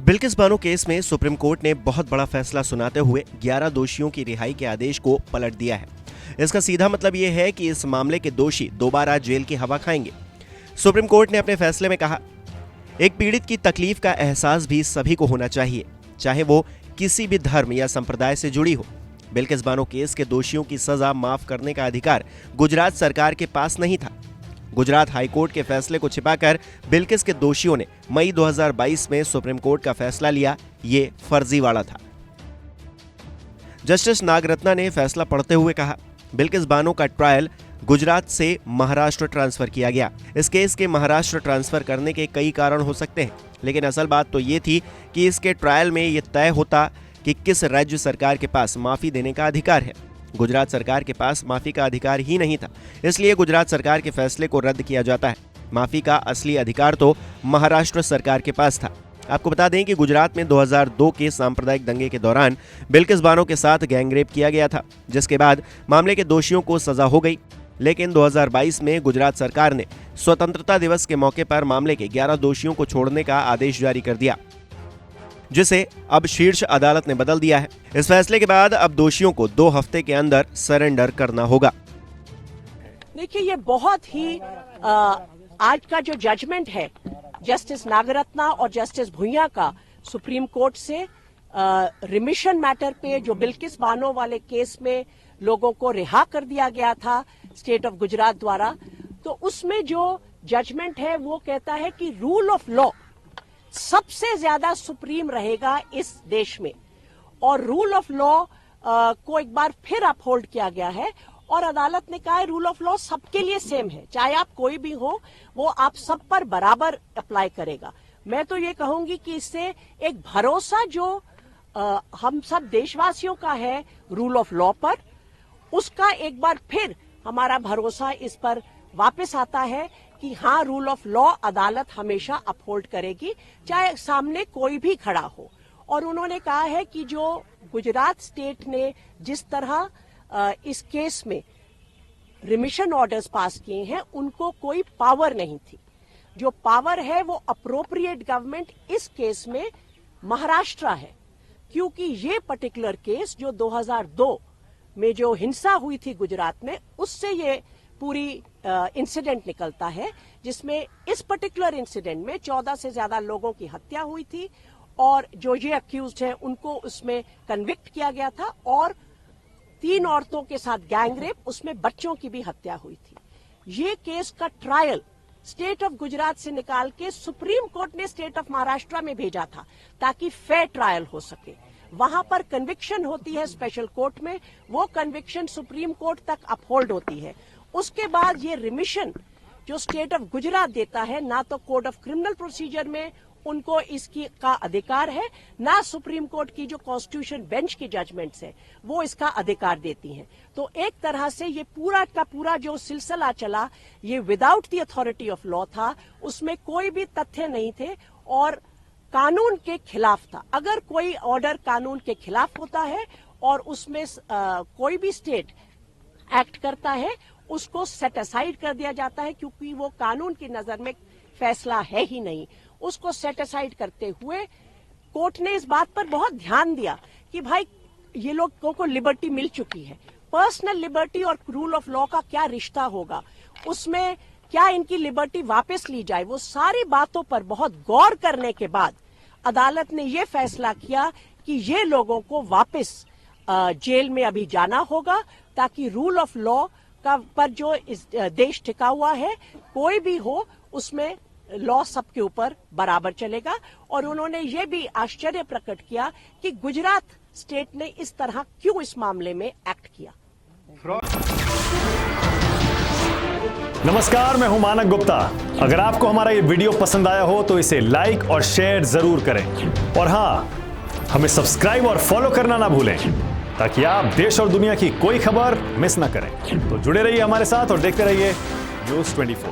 Bilkis Bano case में supreme court ने बहुत बड़ा फैसला सुनाते हुए 11 दोषियों की रिहाई के आदेश को पलट दिया है। इसका सीधा मतलब यह है कि इस मामले के दोषी दोबारा जेल की हवा खाएंगे। सुप्रीम कोर्ट ने अपने फैसले में कहा, एक पीड़ित की तकलीफ का एहसास भी सभी को होना चाहिए, चाहे वो किसी भी धर्म या संप्रदाय से जुड़ी हो। बिल्किस बानो केस के दोषियों की सजा माफ करने का अधिकार गुजरात सरकार के पास नहीं था। गुजरात हाईकोर्ट के फैसले को छिपाकर बिल्किस के दोषियों ने मई 2022 में सुप्रीम कोर्ट का फैसला लिया। ये फर्जीवाड़ा था। जस्टिस नागरत्ना ने फैसला पढ़ते हुए कहा, बिल्किस बानो का ट्रायल गुजरात से महाराष्ट्र ट्रांसफर किया गया। इस केस के महाराष्ट्र ट्रांसफर करने के कई कारण हो सकते हैं, लेकिन असल बात तो ये थी कि इसके ट्रायल में ये तय होता कि किस राज्य सरकार के पास माफी देने का अधिकार है। गुजरात सरकार के पास माफी का अधिकार ही नहीं था, इसलिए गुजरात सरकार के फैसले को रद्द किया जाता है। माफी का असली अधिकार तो महाराष्ट्र सरकार के पास था। आपको बता दें कि गुजरात में 2002 के सांप्रदायिक दंगे के दौरान बिल्किस बानो के साथ गैंगरेप किया गया था, जिसके बाद मामले के दोषियों को सजा हो गई। लेकिन 2022 में गुजरात सरकार ने स्वतंत्रता दिवस के मौके पर मामले के 11 दोषियों को छोड़ने का आदेश जारी कर दिया, जिसे अब शीर्ष अदालत ने बदल दिया है। इस फैसले के बाद अब दोषियों को 2 हफ्ते के अंदर सरेंडर करना होगा। देखिए, ये बहुत ही आज का जो जजमेंट है जस्टिस नागरत्ना और जस्टिस भुइयां का सुप्रीम कोर्ट से रिमिशन मैटर पे जो बिल्किस बानो वाले केस में लोगों को रिहा कर दिया गया था स्टेट ऑफ गुजरात द्वारा, तो उसमें जो जजमेंट है वो कहता है कि रूल ऑफ लॉ सबसे ज्यादा सुप्रीम रहेगा इस देश में, और रूल ऑफ लॉ को एक बार फिर अपहोल्ड किया गया है। और अदालत ने कहा है रूल ऑफ लॉ सबके लिए सेम है, चाहे आप कोई भी हो, वो आप सब पर बराबर अप्लाई करेगा। मैं तो ये कहूंगी कि इससे एक भरोसा जो हम सब देशवासियों का है रूल ऑफ लॉ पर, उसका एक बार फिर हमारा भरोसा इस पर वापस आता है कि हाँ, रूल ऑफ लॉ अदालत हमेशा अपहोल्ड करेगी, चाहे सामने कोई भी खड़ा हो। और उन्होंने कहा है कि जो गुजरात स्टेट ने जिस तरह इस केस में रिमिशन ऑर्डर्स पास किए हैं, उनको कोई पावर नहीं थी। जो पावर है वो अप्रोप्रिएट गवर्नमेंट इस केस में महाराष्ट्र है, क्योंकि ये पर्टिकुलर केस जो 2002 में जो हिंसा हुई थी गुजरात में, उससे ये पूरी इंसिडेंट निकलता है, जिसमें इस पर्टिकुलर इंसिडेंट में 14 से ज्यादा लोगों की हत्या हुई थी, और जो ये अक्यूज्ड हैं उनको उसमें कन्विक्ट किया गया था, और 3 औरतों के साथ गैंगरेप, उसमें बच्चों की भी हत्या हुई थी। ये केस का ट्रायल स्टेट ऑफ गुजरात से निकाल के सुप्रीम कोर्ट ने स्टेट ऑफ महाराष्ट्र में भेजा था, ताकि फेयर ट्रायल हो सके। वहां पर कन्विक्शन होती है स्पेशल कोर्ट में, वो कन्विक्शन सुप्रीम कोर्ट तक अपहोल्ड होती है। उसके बाद ये रिमिशन जो स्टेट ऑफ गुजरात देता है, ना तो कोड ऑफ क्रिमिनल प्रोसीजर में उनको इसकी का अधिकार है, ना सुप्रीम कोर्ट की जो कॉन्स्टिट्यूशन बेंच की जजमेंट्स है वो इसका अधिकार देती हैं। तो एक तरह से ये पूरा का पूरा जो सिलसिला चला, ये without the authority of law था, उसमें कोई भी तथ्य नहीं थे और कानून के खिलाफ था। अगर कोई ऑर्डर कानून के खिलाफ होता है और उसमें कोई भी स्टेट एक्ट करता है, उसको सेट असाइड कर दिया जाता है, क्योंकि वो कानून की नजर में फैसला है ही नहीं। उसको सेट असाइड करते हुए कोर्ट ने इस बात पर बहुत ध्यान दिया कि भाई ये लोगों को लिबर्टी मिल चुकी है, पर्सनल लिबर्टी और रूल ऑफ लॉ का क्या रिश्ता होगा, उसमें क्या इनकी लिबर्टी वापस ली जाए। वो सारी बातों पर बहुत गौर करने के बाद अदालत ने ये फैसला किया कि ये लोगों को वापस जेल में अभी जाना होगा, ताकि रूल ऑफ लॉ का पर जो इस देश टिका हुआ है, कोई भी हो, उसमें लॉ सबके ऊपर बराबर चलेगा। और उन्होंने ये भी आश्चर्य प्रकट किया कि गुजरात स्टेट ने इस तरह क्यों इस मामले में एक्ट किया। नमस्कार, मैं हूं मानक गुप्ता। अगर आपको हमारा ये वीडियो पसंद आया हो तो इसे लाइक और शेयर जरूर करें, और हां, हमें सब्सक्राइब और फॉलो करना ना भूलें, ताकि आप देश और दुनिया की कोई खबर मिस ना करें। तो जुड़े रहिए हमारे साथ और देखते रहिए न्यूज़ 24।